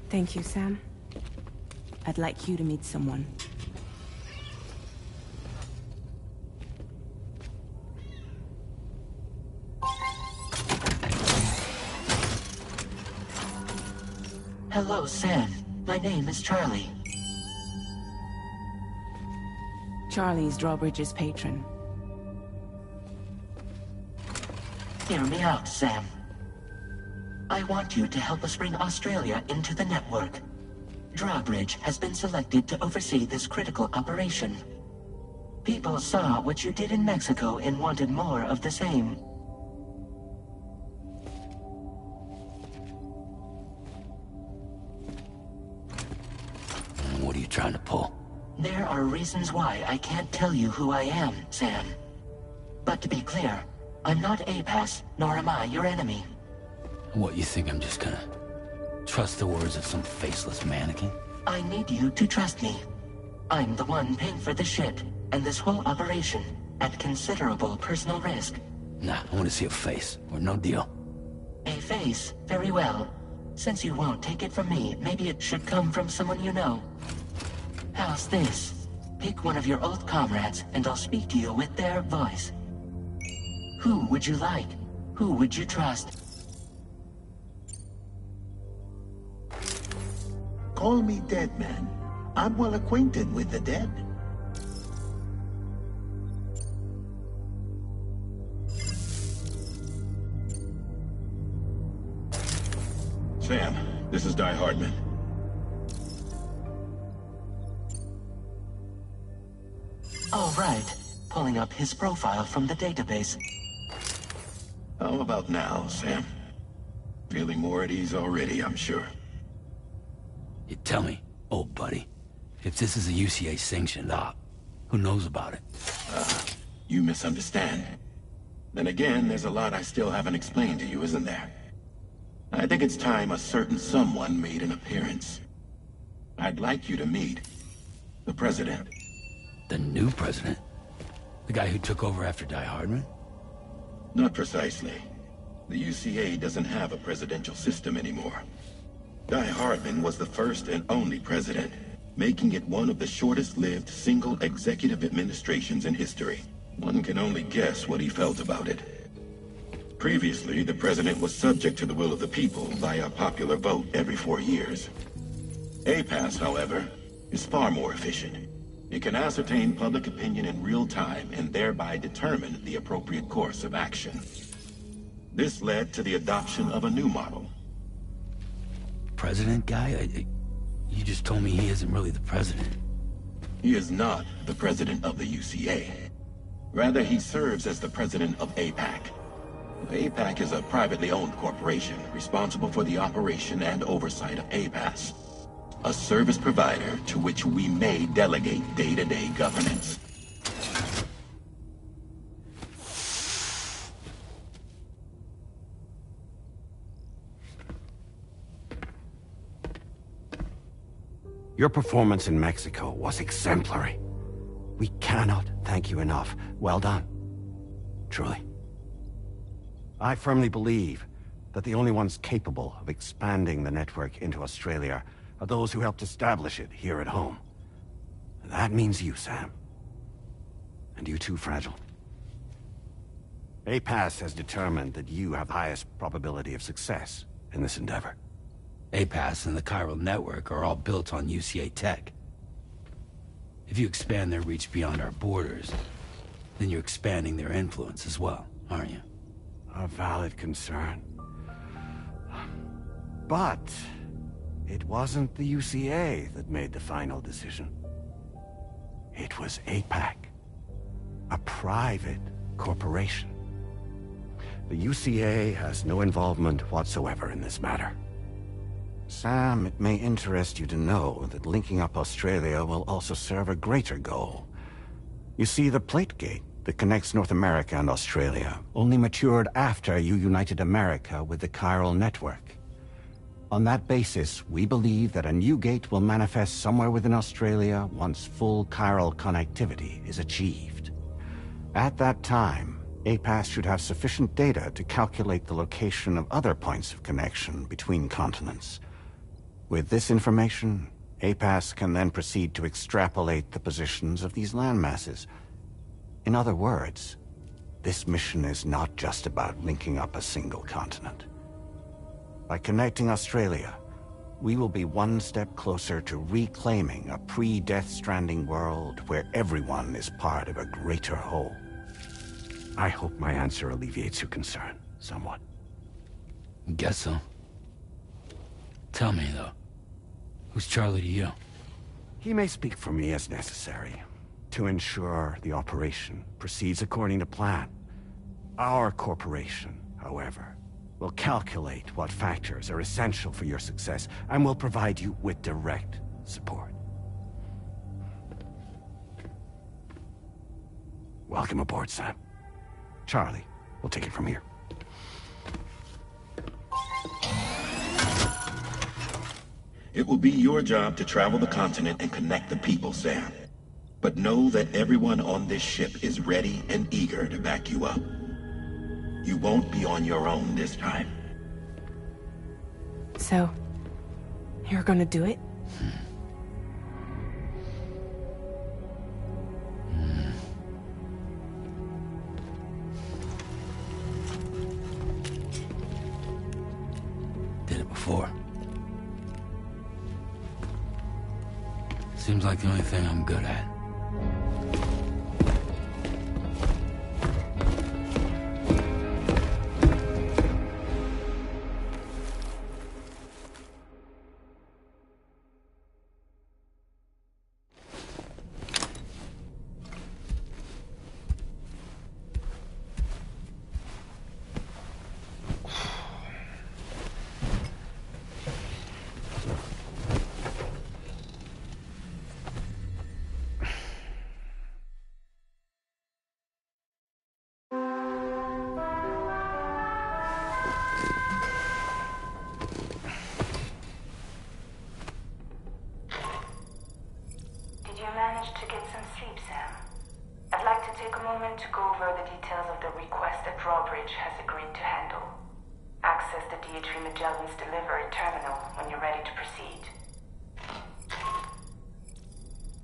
Thank you, Sam. I'd like you to meet someone. Hello, Sam. My name is Charlie. Charlie's Drawbridge's patron. Hear me out, Sam. I want you to help us bring Australia into the network. Drawbridge has been selected to oversee this critical operation. People saw what you did in Mexico and wanted more of the same. What are you trying to pull? There are reasons why I can't tell you who I am, Sam. But to be clear, I'm not APAS, nor am I your enemy. What, you think I'm just gonna trust the words of some faceless mannequin? I need you to trust me. I'm the one paying for the ship, and this whole operation, at considerable personal risk. Nah, I want to see a face, or no deal. A face? Very well. Since you won't take it from me, maybe it should come from someone you know. How's this? Pick one of your old comrades, and I'll speak to you with their voice. Who would you like? Who would you trust? Call me dead, man. I'm well acquainted with the dead. Sam, this is Die Hardman. All right. Pulling up his profile from the database. How about now, Sam? Feeling more at ease already, I'm sure. You tell me, old buddy, if this is a UCA-sanctioned op, who knows about it? You misunderstand. Then again, there's a lot I still haven't explained to you, isn't there? I think it's time a certain someone made an appearance. I'd like you to meet the President. The new president? The guy who took over after Die Hardman? Not precisely. The UCA doesn't have a presidential system anymore. Die Hardman was the first and only president, making it one of the shortest-lived single executive administrations in history. One can only guess what he felt about it. Previously, the president was subject to the will of the people via popular vote every 4 years. APAS, however, is far more efficient. It can ascertain public opinion in real time and thereby determine the appropriate course of action. This led to the adoption of a new model. President guy? You just told me he isn't really the president. He is not the president of the UCA. Rather, he serves as the president of APAC. APAC is a privately owned corporation responsible for the operation and oversight of APAS, a service provider to which we may delegate day-to-day governance. Your performance in Mexico was exemplary. We cannot thank you enough. Well done. Truly. I firmly believe that the only ones capable of expanding the network into Australia are those who helped establish it here at home. That means you, Sam. And you too, Fragile. APAS has determined that you have the highest probability of success in this endeavor. APAS and the chiral network are all built on UCA tech. If you expand their reach beyond our borders, then you're expanding their influence as well, aren't you? A valid concern. But it wasn't the UCA that made the final decision. It was APAC, a private corporation. The UCA has no involvement whatsoever in this matter. Sam, it may interest you to know that linking up Australia will also serve a greater goal. You see, the plate gate that connects North America and Australia only matured after you united America with the chiral network. On that basis, we believe that a new gate will manifest somewhere within Australia once full chiral connectivity is achieved. At that time, APAS should have sufficient data to calculate the location of other points of connection between continents. With this information, APAS can then proceed to extrapolate the positions of these landmasses. In other words, this mission is not just about linking up a single continent. By connecting Australia, we will be one step closer to reclaiming a pre-Death Stranding world where everyone is part of a greater whole. I hope my answer alleviates your concern somewhat. Guess so. Tell me, though, who's Charlie to you? He may speak for me as necessary to ensure the operation proceeds according to plan. Our corporation, however, will calculate what factors are essential for your success and will provide you with direct support. Welcome aboard, Sam. Charlie, we'll take it from here. It will be your job to travel the continent and connect the people, Sam. But know that everyone on this ship is ready and eager to back you up. You won't be on your own this time. So, you're gonna do it? Did it before. Seems like the only thing I'm good at. To get some sleep, Sam. I'd like to take a moment to go over the details of the request that Drawbridge has agreed to handle. Access the D.H.V. Magellan's delivery terminal when you're ready to proceed.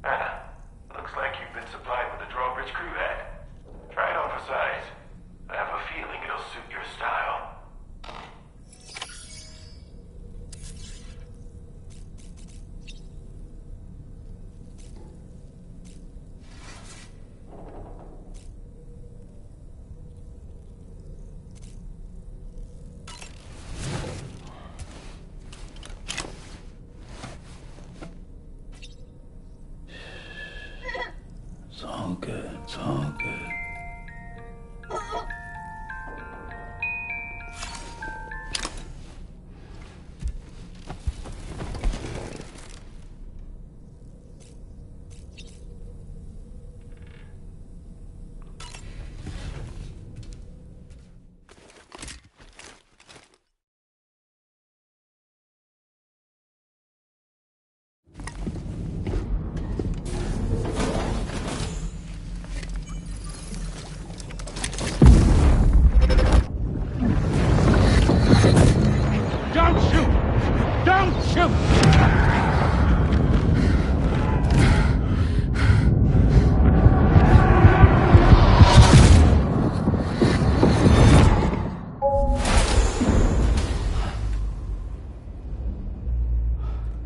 Anna, looks like you've been supplied with a Drawbridge crew head. Try it on for size. I have a feeling it'll suit your style. Shoot!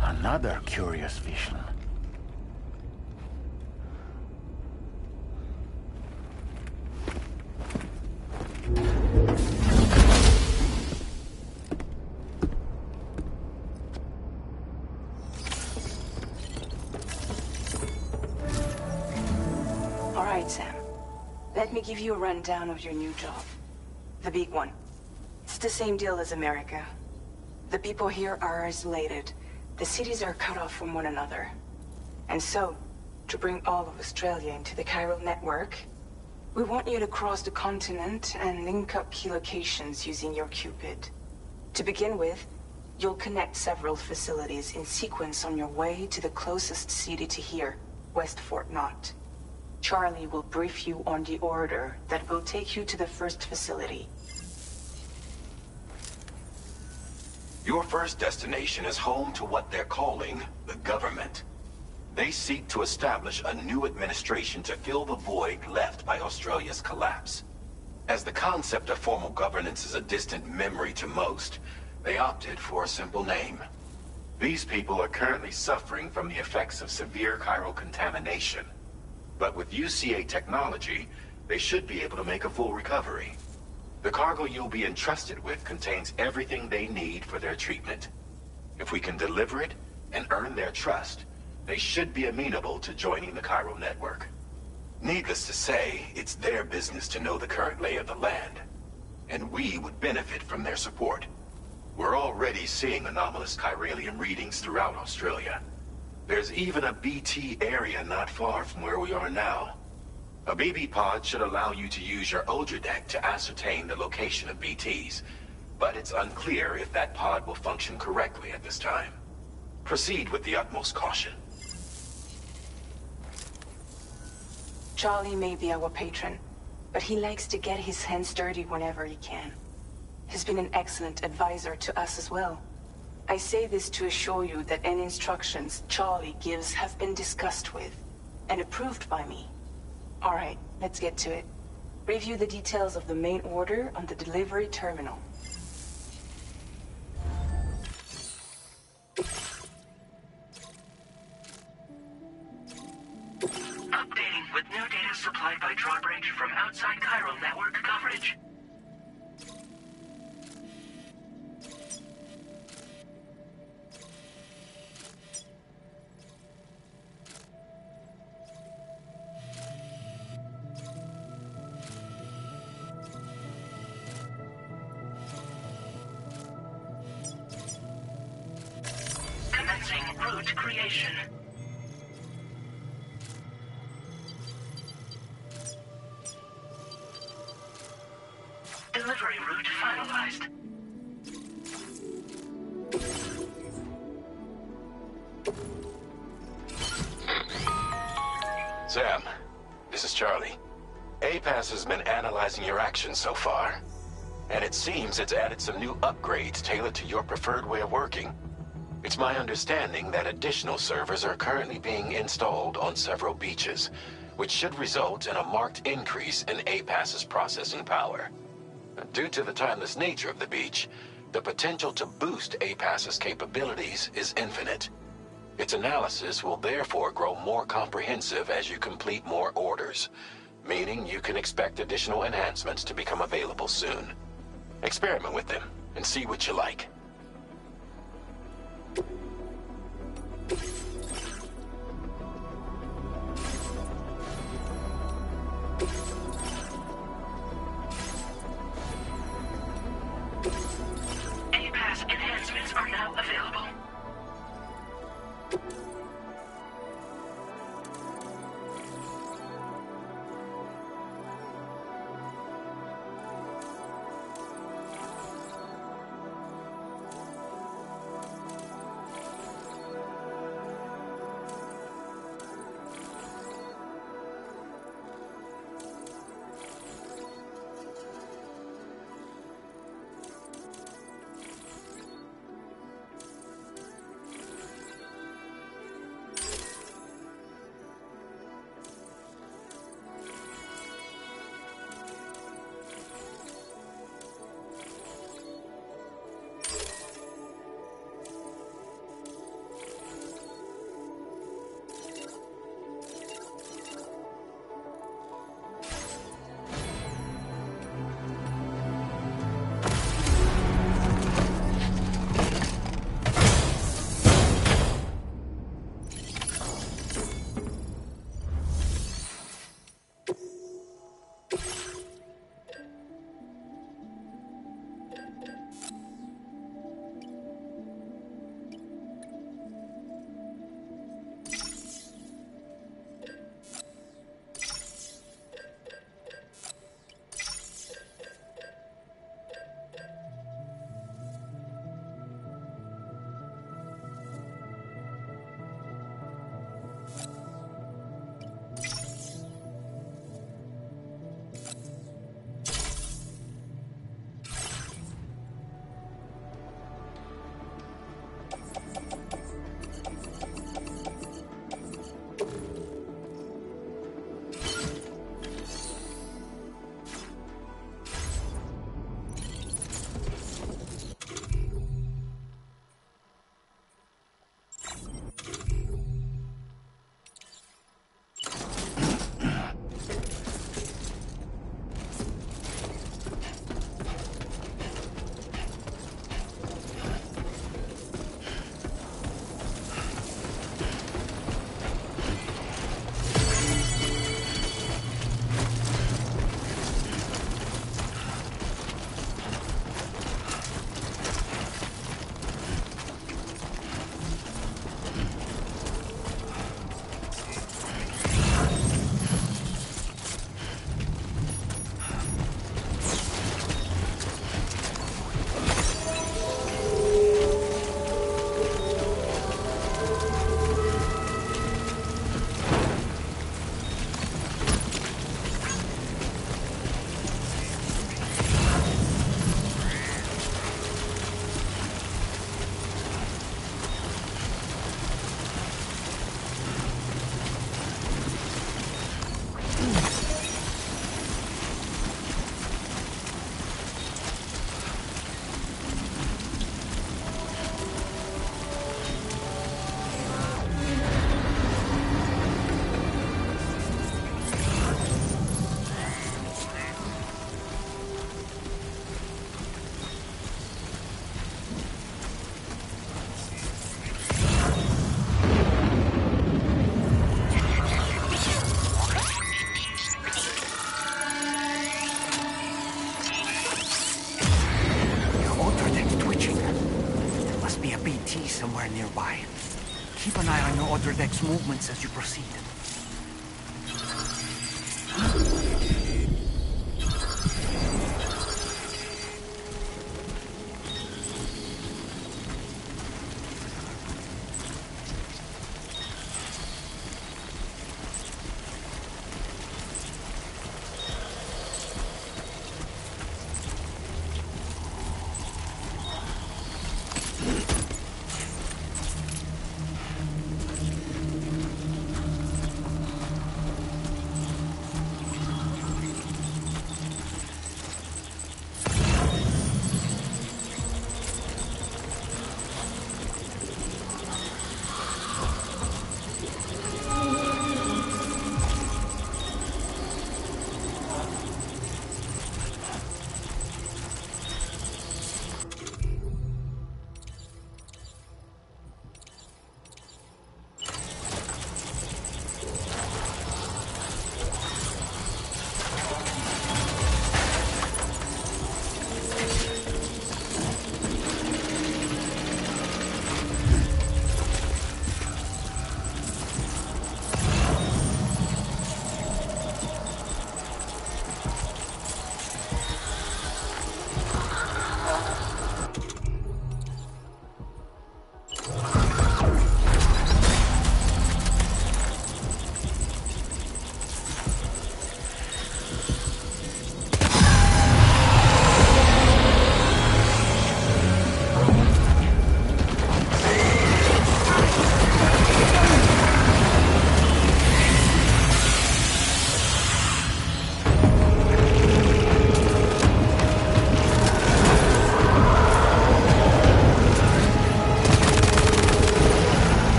Another curious vision. All right, Sam. Let me give you a rundown of your new job. The big one. It's the same deal as America. The people here are isolated. The cities are cut off from one another. And so, to bring all of Australia into the chiral network, we want you to cross the continent and link up key locations using your Cupid. To begin with, you'll connect several facilities in sequence on your way to the closest city to here, West Fort Knott. Charlie will brief you on the order that will take you to the first facility. Your first destination is home to what they're calling the government. They seek to establish a new administration to fill the void left by Australia's collapse. As the concept of formal governance is a distant memory to most, they opted for a simple name. These people are currently suffering from the effects of severe chiral contamination. But with UCA technology, they should be able to make a full recovery. The cargo you'll be entrusted with contains everything they need for their treatment. If we can deliver it and earn their trust, they should be amenable to joining the chiral network. Needless to say, it's their business to know the current lay of the land, and we would benefit from their support. We're already seeing anomalous chiralium readings throughout Australia. There's even a BT area not far from where we are now. A BB pod should allow you to use your Ultra deck to ascertain the location of BTs, but it's unclear if that pod will function correctly at this time. Proceed with the utmost caution. Charlie may be our patron, but he likes to get his hands dirty whenever he can. He's been an excellent advisor to us as well. I say this to assure you that any instructions Charlie gives have been discussed with and approved by me. All right, let's get to it. Review the details of the main order on the delivery terminal. Updating with new data supplied by Drawbridge from outside chiral network coverage. Commencing route creation. Delivery route finalized. Sam, this is Charlie. APAS has been analyzing your actions so far, and it seems it's added some new upgrades tailored to your preferred way of working. It's my understanding that additional servers are currently being installed on several beaches, which should result in a marked increase in APAS's processing power. Due to the timeless nature of the beach, the potential to boost APAS's capabilities is infinite. Its analysis will therefore grow more comprehensive as you complete more orders, meaning you can expect additional enhancements to become available soon. Experiment with them and see what you like. APAS enhancements are now available. nearby. Keep an eye on your other deck's movements as you proceed.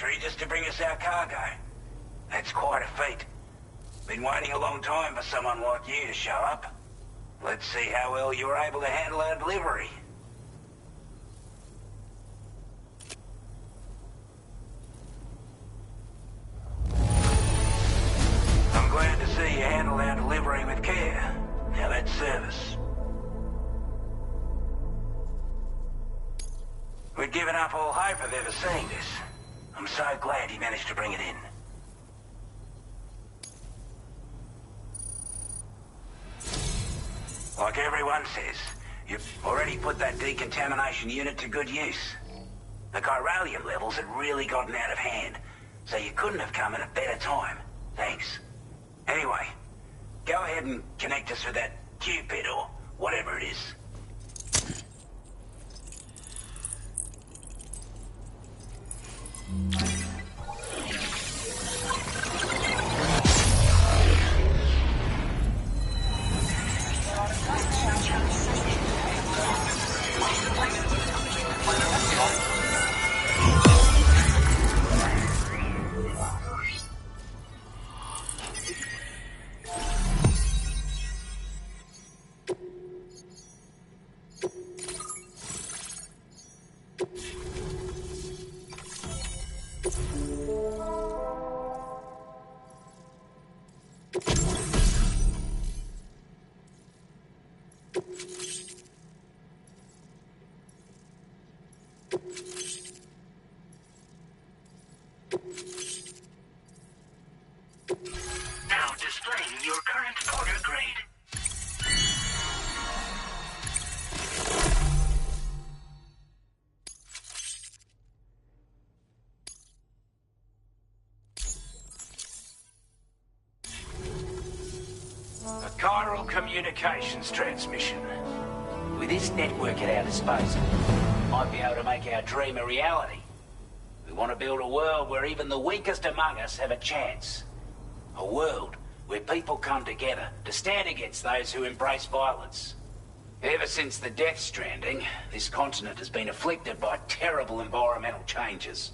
country just to bring us our cargo. That's quite a feat. Been waiting a long time for someone like you to show up. Let's see how well you were able to handle our delivery. I'm glad to see you handled our delivery with care. Now that's service. We'd given up all hope of ever seeing this. I'm so glad he managed to bring it in. Like everyone says, you've already put that decontamination unit to good use. The chiralium levels had really gotten out of hand, so you couldn't have come at a better time. Thanks. Anyway, go ahead and connect us with that Cupid or whatever it is. Now displaying your current order grade. A chiral communications transmission. With this network at our disposal, we might be able to make our dream a reality. We want to build a world where even the weakest among us have a chance. A world where people come together to stand against those who embrace violence. Ever since the death stranding, this continent has been afflicted by terrible environmental changes.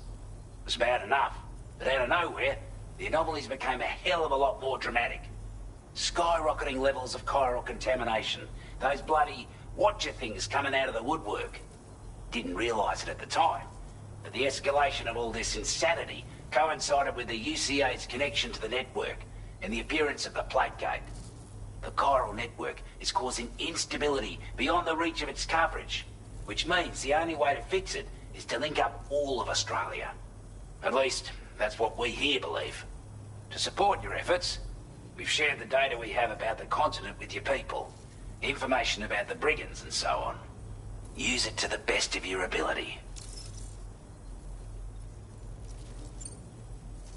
It was bad enough, but out of nowhere, the anomalies became a hell of a lot more dramatic. Skyrocketing levels of chiral contamination, those bloody watcher things coming out of the woodwork. Didn't realise it at the time, but the escalation of all this insanity coincided with the UCA's connection to the network and the appearance of the plate gate. The chiral network is causing instability beyond the reach of its coverage, which means the only way to fix it is to link up all of Australia. At least, that's what we here believe. To support your efforts, we've shared the data we have about the continent with your people, information about the brigands and so on. Use it to the best of your ability.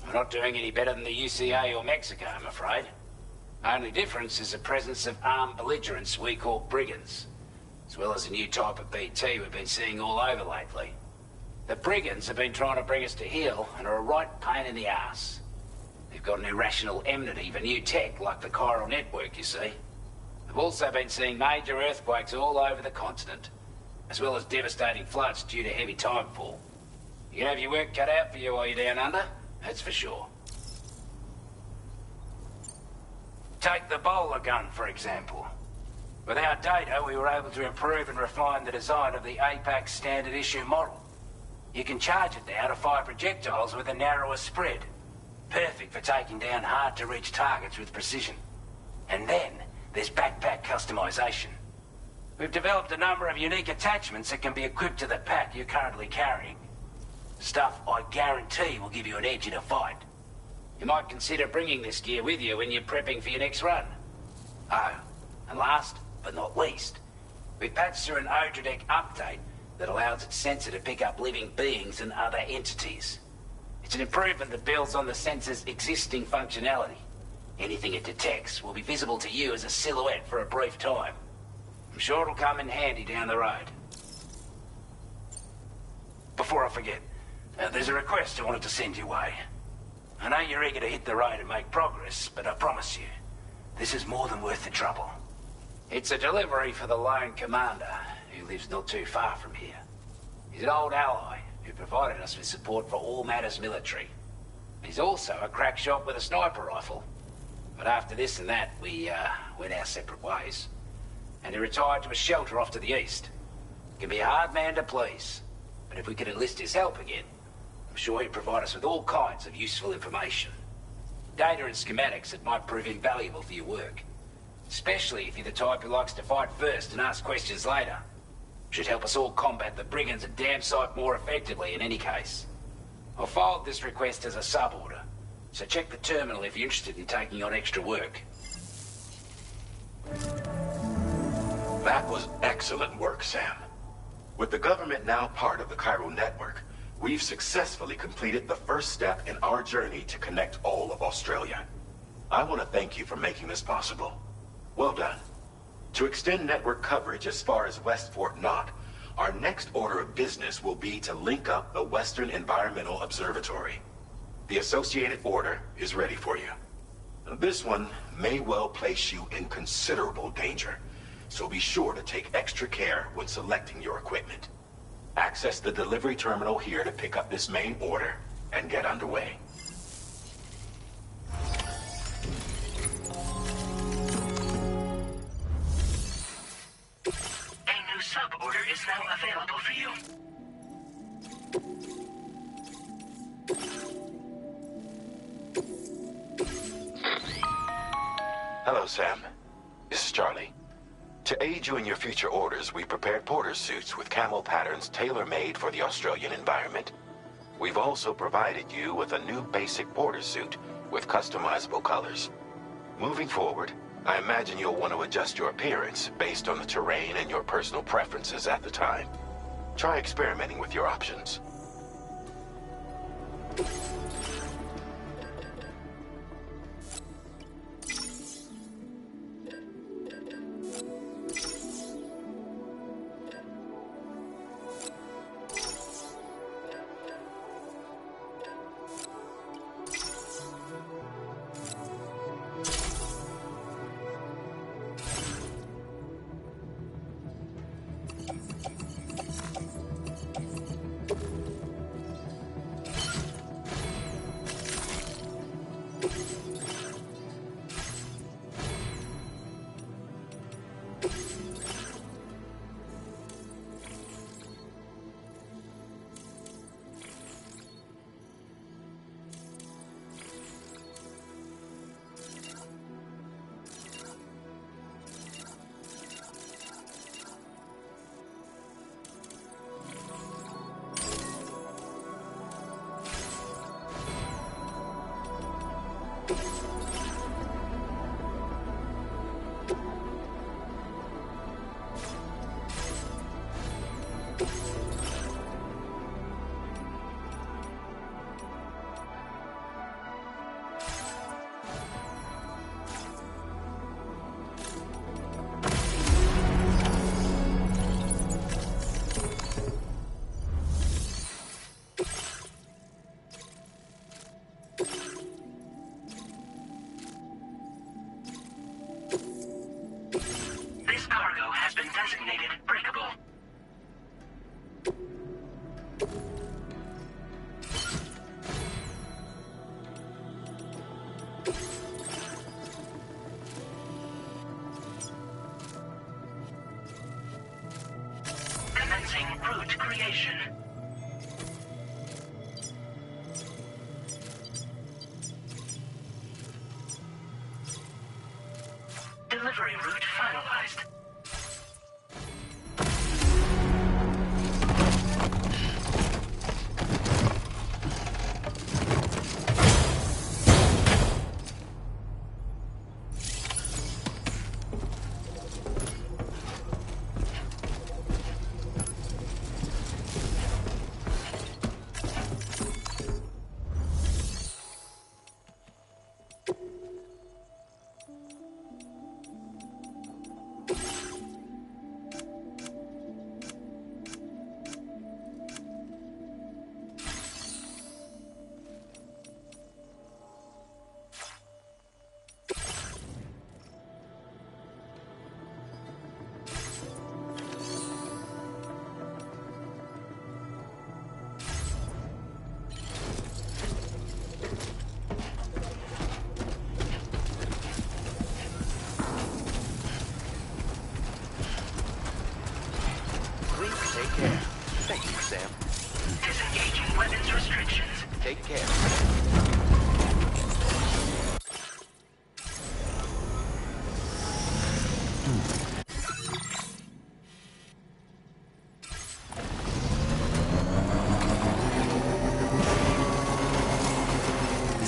We're not doing any better than the UCA or Mexico, I'm afraid. Only difference is the presence of armed belligerents we call brigands, as well as a new type of BT we've been seeing all over lately. The brigands have been trying to bring us to heel and are a right pain in the ass. They've got an irrational enmity for new tech like the chiral network, you see. We've also been seeing major earthquakes all over the continent, as well as devastating floods due to heavy timefall. You can have your work cut out for you while you're down under, that's for sure. Take the bowler gun, for example. With our data, we were able to improve and refine the design of the APAC standard issue model. You can charge it now to fire projectiles with a narrower spread. Perfect for taking down hard-to-reach targets with precision. And then, there's backpack customization. We've developed a number of unique attachments that can be equipped to the pack you're currently carrying. Stuff I guarantee will give you an edge in a fight. You might consider bringing this gear with you when you're prepping for your next run. Oh, and last but not least, we patched through an Odradec update that allows its sensor to pick up living beings and other entities. It's an improvement that builds on the sensor's existing functionality. Anything it detects will be visible to you as a silhouette for a brief time. I'm sure it'll come in handy down the road. Before I forget, there's a request I wanted to send your way. I know you're eager to hit the road and make progress, but I promise you, this is more than worth the trouble. It's a delivery for the lone commander, who lives not too far from here. He's an old ally, who provided us with support for all matters military. He's also a crack shot with a sniper rifle. But after this and that, we went our separate ways. And he retired to a shelter off to the east. He can be a hard man to please. But if we could enlist his help again, I'm sure he'd provide us with all kinds of useful information. Data and schematics that might prove invaluable for your work. Especially if you're the type who likes to fight first and ask questions later. Should help us all combat the brigands a damn sight more effectively in any case. I'll filed this request as a sub-order, so check the terminal if you're interested in taking on extra work. That was excellent work, Sam. With the government now part of the Chiral network, we've successfully completed the first step in our journey to connect all of Australia. I want to thank you for making this possible. Well done. To extend network coverage as far as West Fort Knott, our next order of business will be to link up the Western Environmental Observatory. The associated order is ready for you. This one may well place you in considerable danger, so be sure to take extra care when selecting your equipment. Access the delivery terminal here to pick up this main order and get underway. A new sub-order is now available for you. Hello, Sam. This is Charlie. To aid you in your future orders, we prepared porter suits with camo patterns tailor-made for the Australian environment. We've also provided you with a new basic porter suit with customizable colors. Moving forward, I imagine you'll want to adjust your appearance based on the terrain and your personal preferences at the time. Try experimenting with your options. Route creation. Delivery route finalized.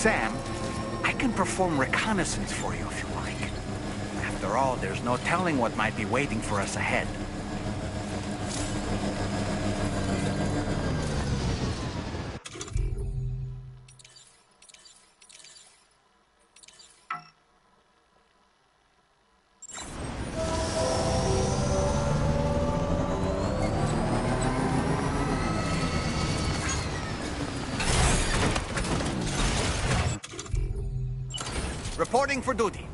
Sam, I can perform reconnaissance for you if you like. After all, there's no telling what might be waiting for us ahead. Reporting for duty.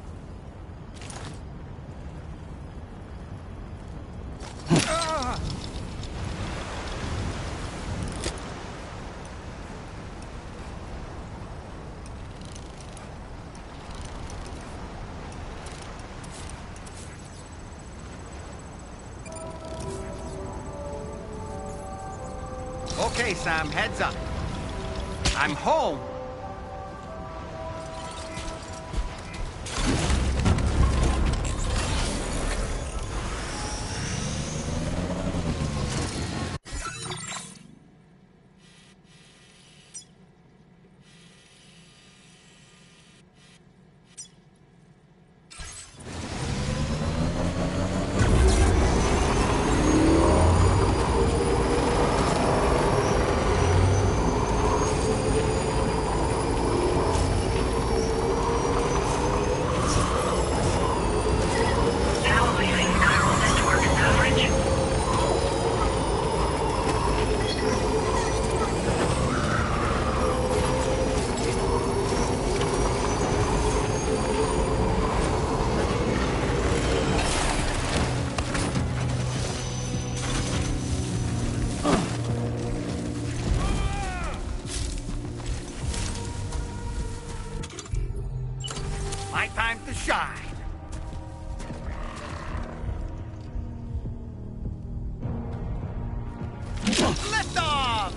Okay, Sam, heads up. I'm home. My time to shine. Lift off!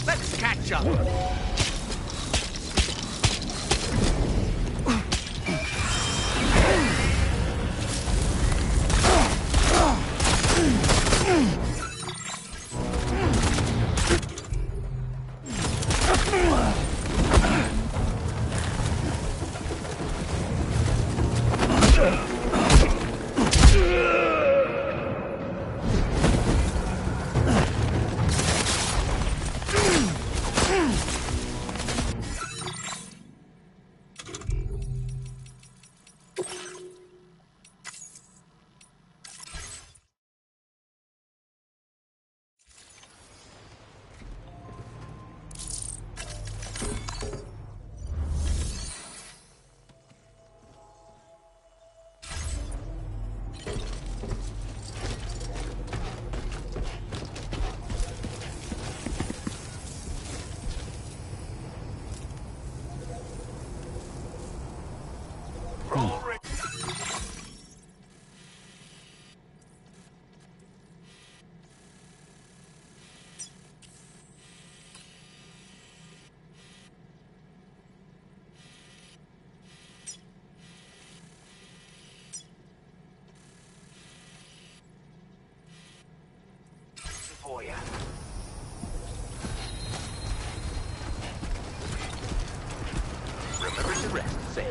Let's catch up. For you. Remember to rest, Sam.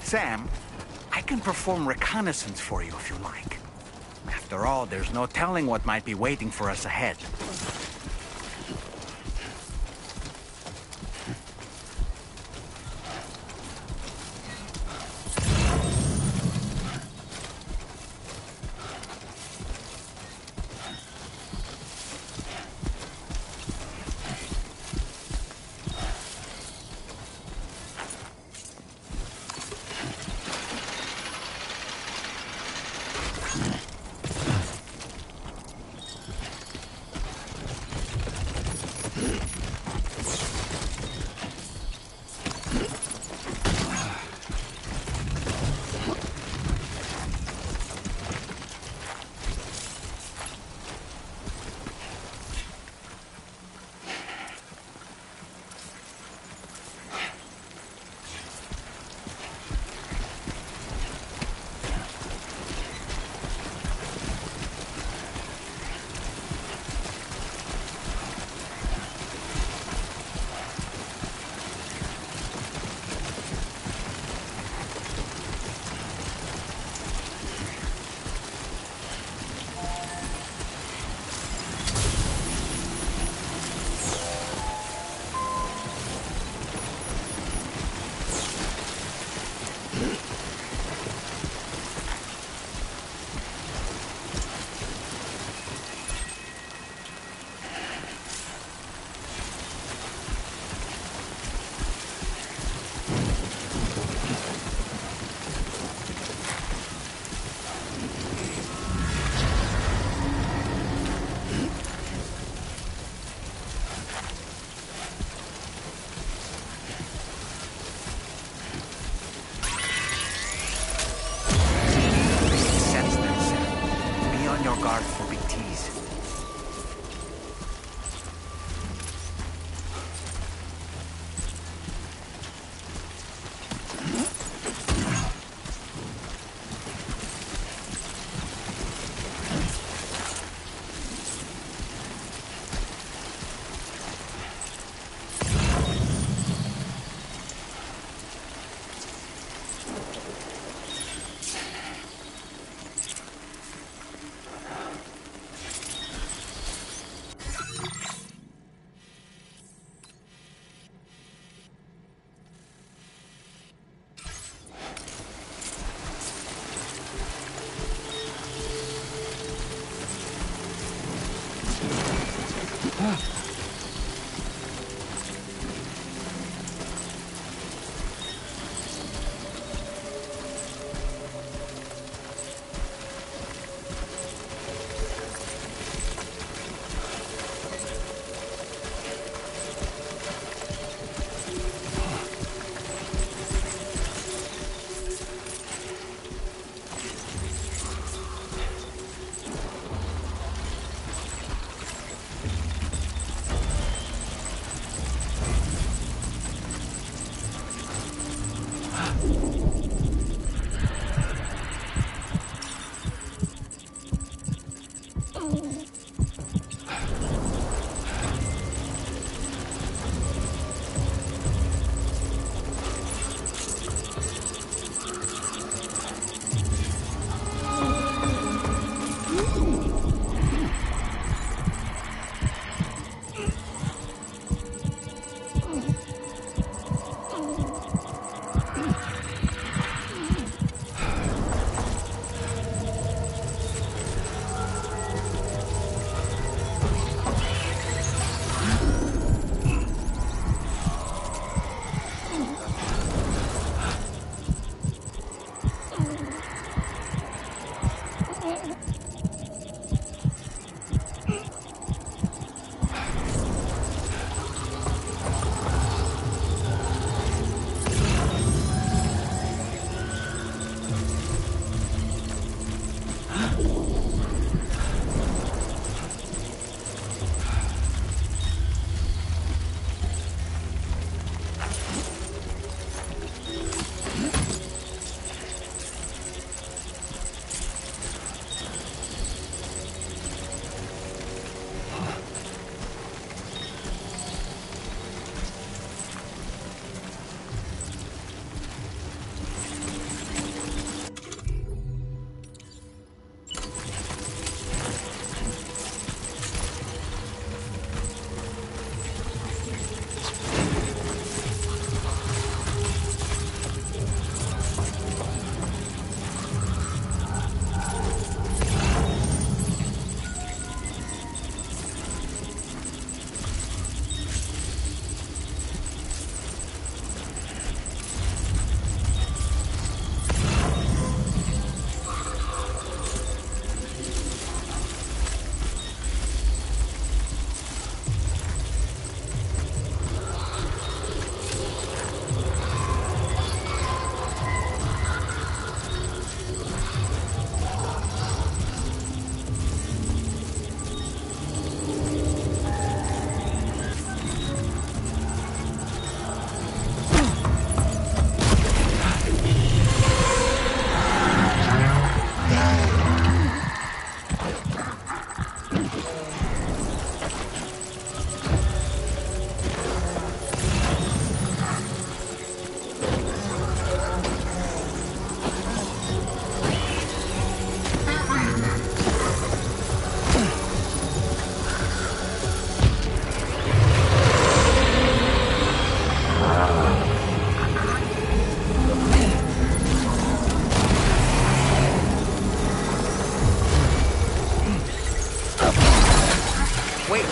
Sam, I can perform reconnaissance for you if you like. After all, there's no telling what might be waiting for us ahead.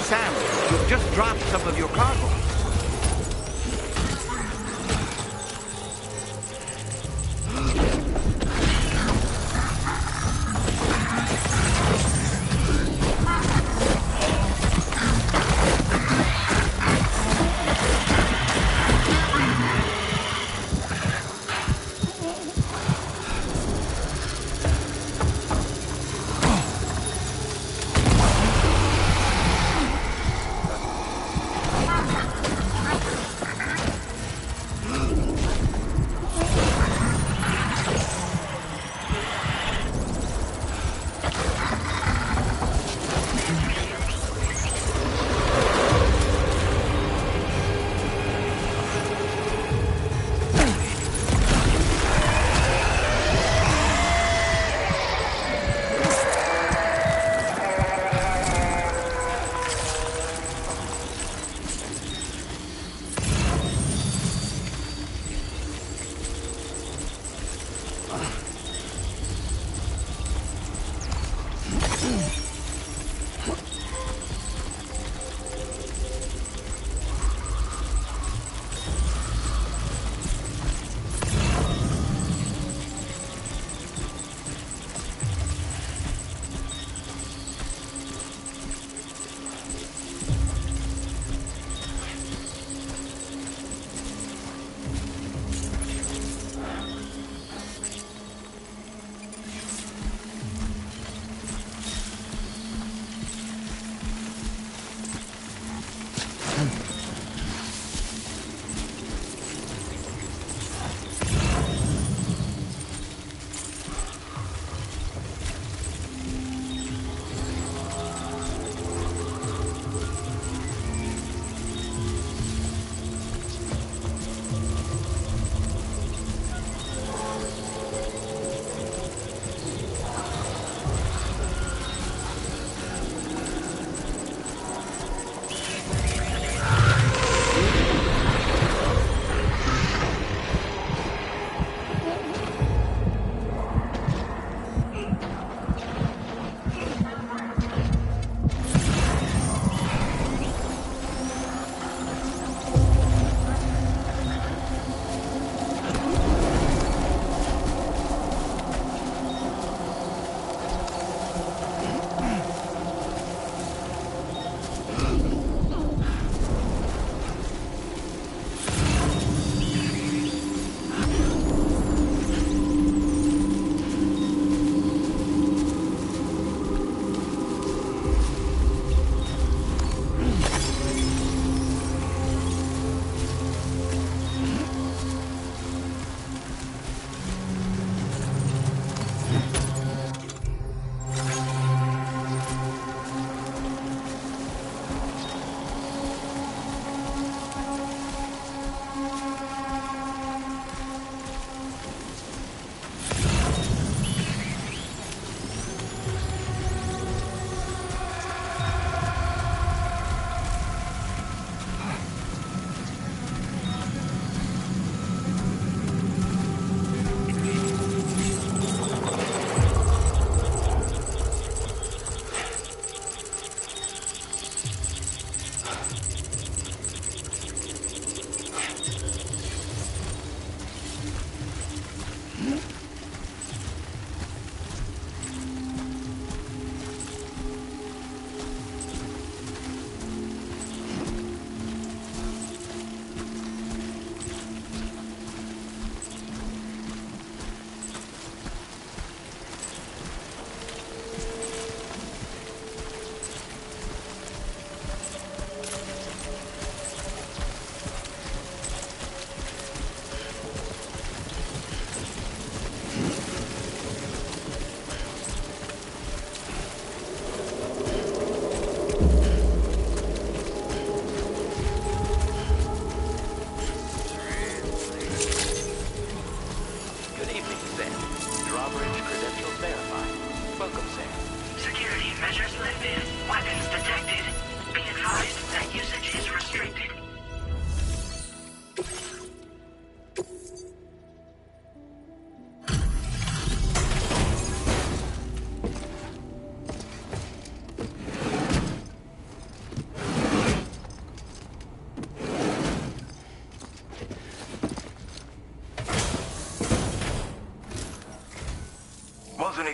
Sam, you've just dropped some of your cargo.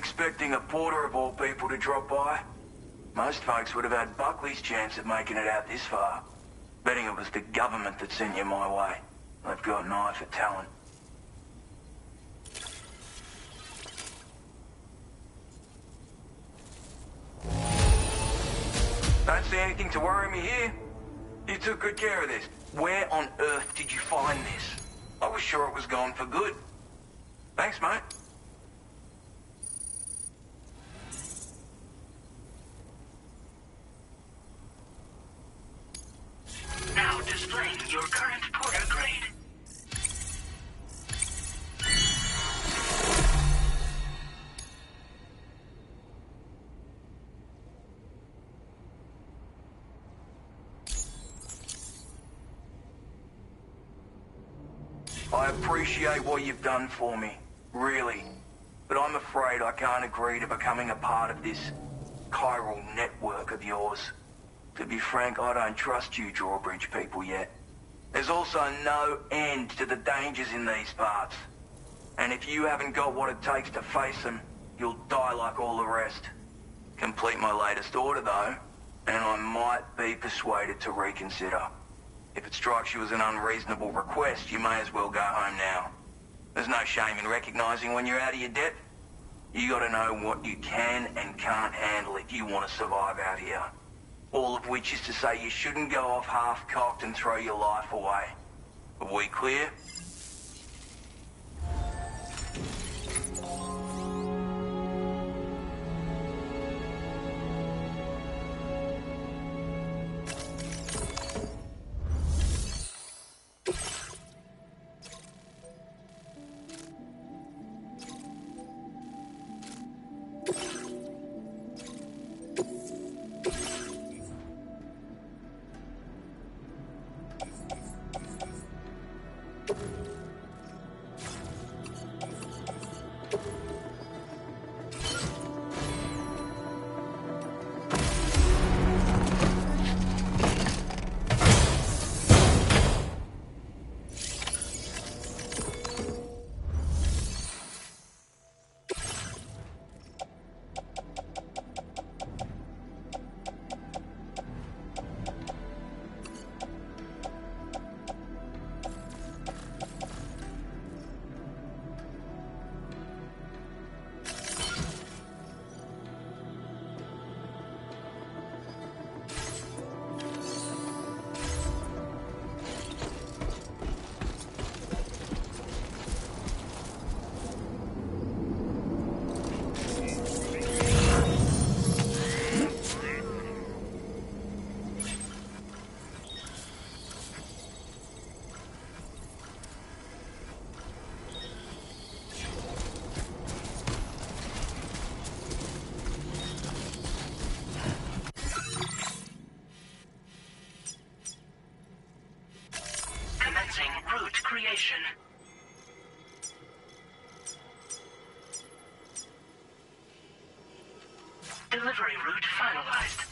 expecting a porter of all people to drop by. Most folks would have had Buckley's chance of making it out this far. Betting it was the government that sent you my way. They've got an eye for talent. Don't see anything to worry me here. You took good care of this. Where on earth did you find this? I was sure it was gone for good. Thanks, mate. Now displaying your current porter grade. I appreciate what you've done for me, really. But I'm afraid I can't agree to becoming a part of this chiral network of yours. To be frank, I don't trust you drawbridge people yet. There's also no end to the dangers in these parts. And if you haven't got what it takes to face them, you'll die like all the rest. Complete my latest order, though, and I might be persuaded to reconsider. If it strikes you as an unreasonable request, you may as well go home now. There's no shame in recognizing when you're out of your depth. You gotta know what you can and can't handle if you want to survive out here. All of which is to say you shouldn't go off half-cocked and throw your life away. Are we clear? Route creation. Delivery route finalized.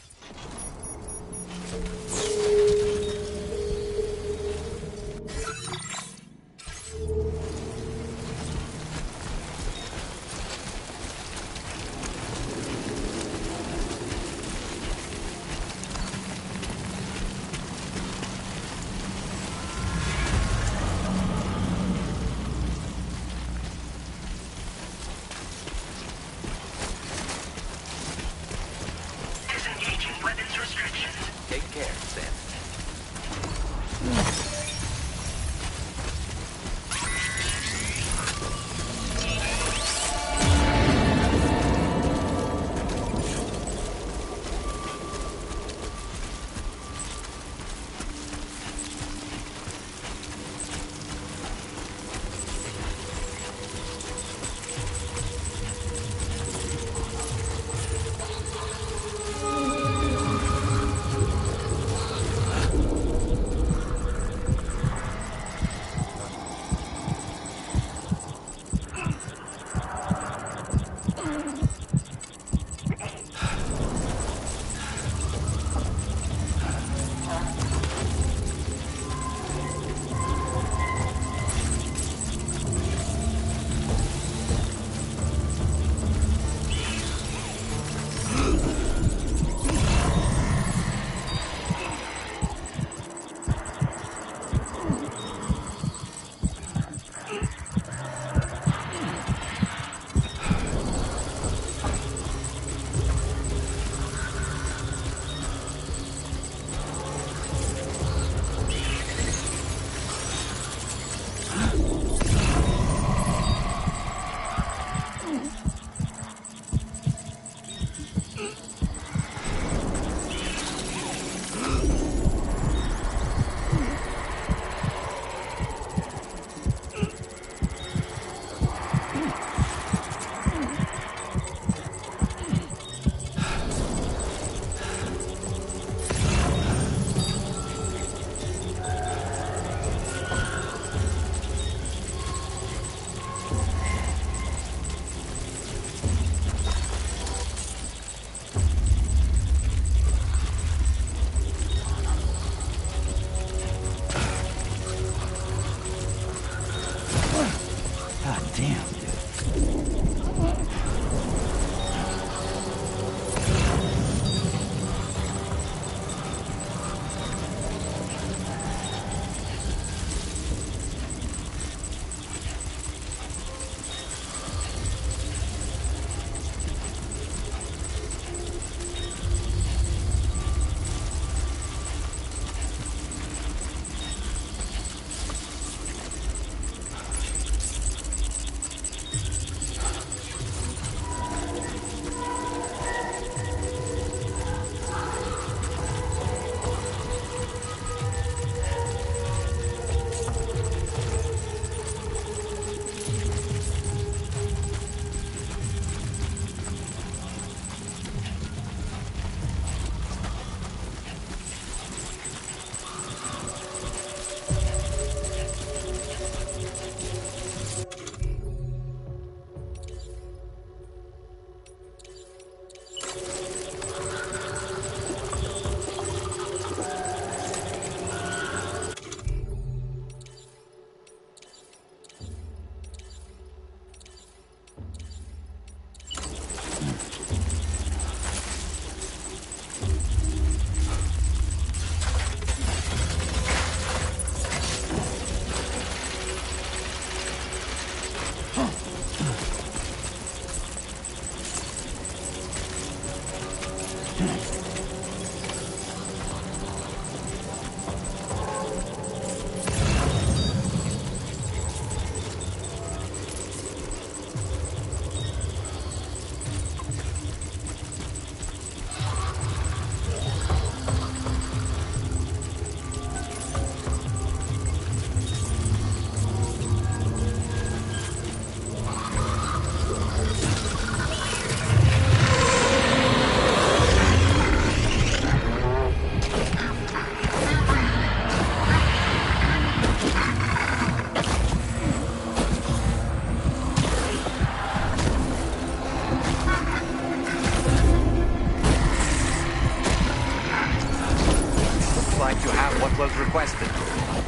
You have what was requested.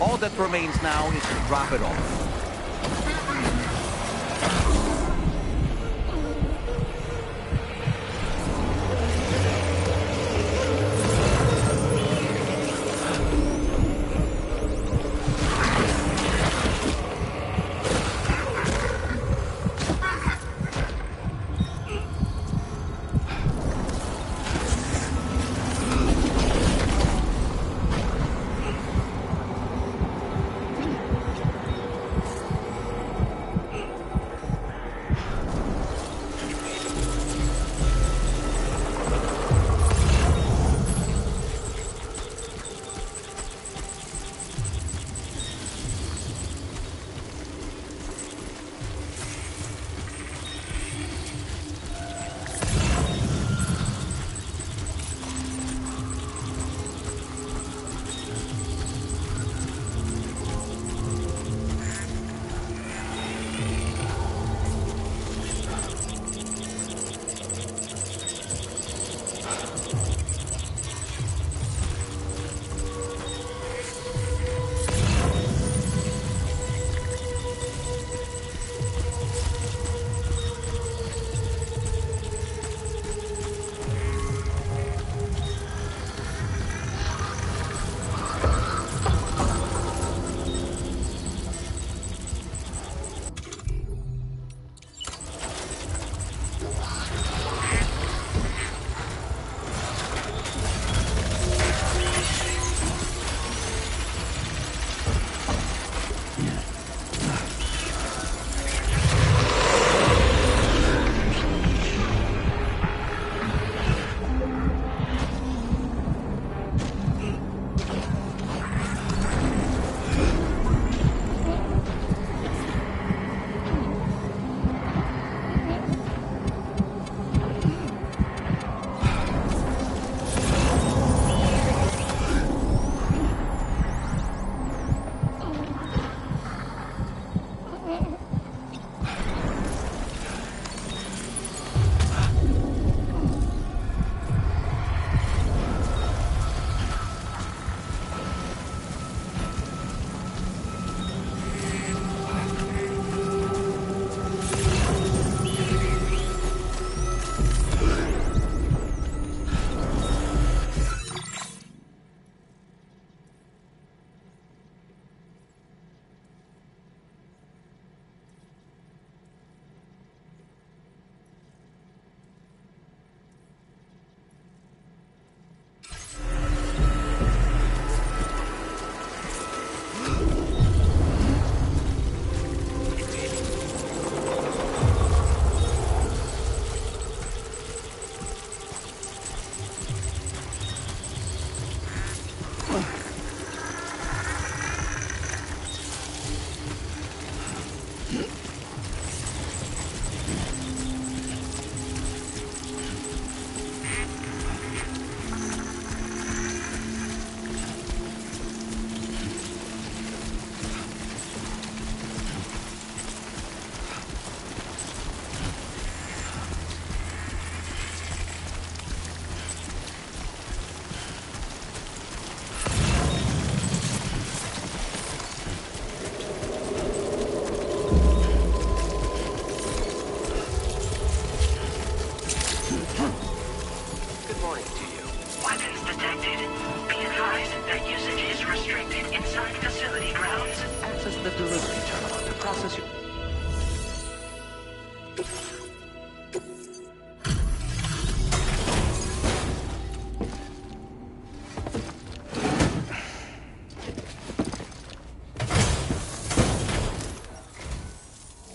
All that remains now is to drop it off.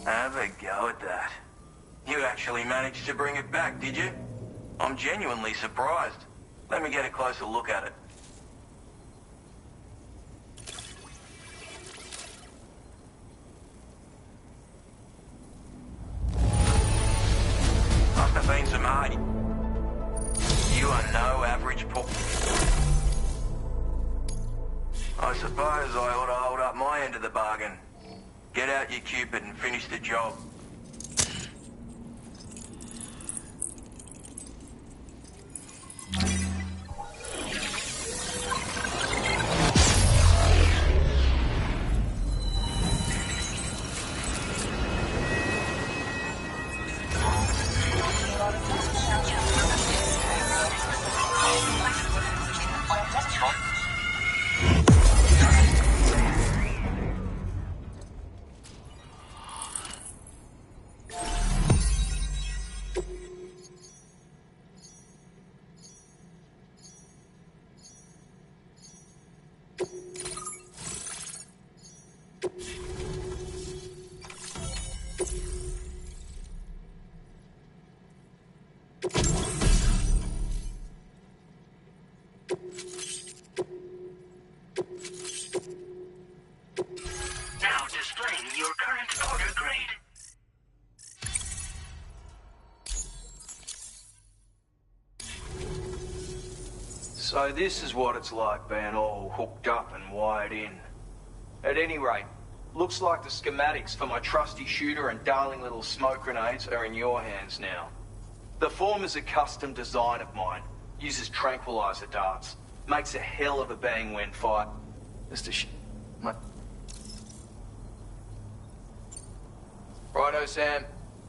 Have a go at that. You actually managed to bring it back, did you? I'm genuinely surprised. Let me get a closer look at it. Must have been some hard. You are no average I suppose I ought to hold up my end of the bargain. Get out your Cupid and finish the job. So this is what it's like being all hooked up and wired in. At any rate, looks like the schematics for my trusty shooter and darling little smoke grenades are in your hands now. The former's a custom design of mine. Uses tranquilizer darts. Makes a hell of a bang when fired. Righto, Sam.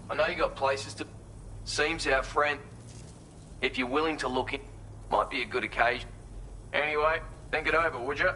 I know you got places to... Seems our friend... If you're willing to look in, might be a good occasion. Anyway, think it over, would you?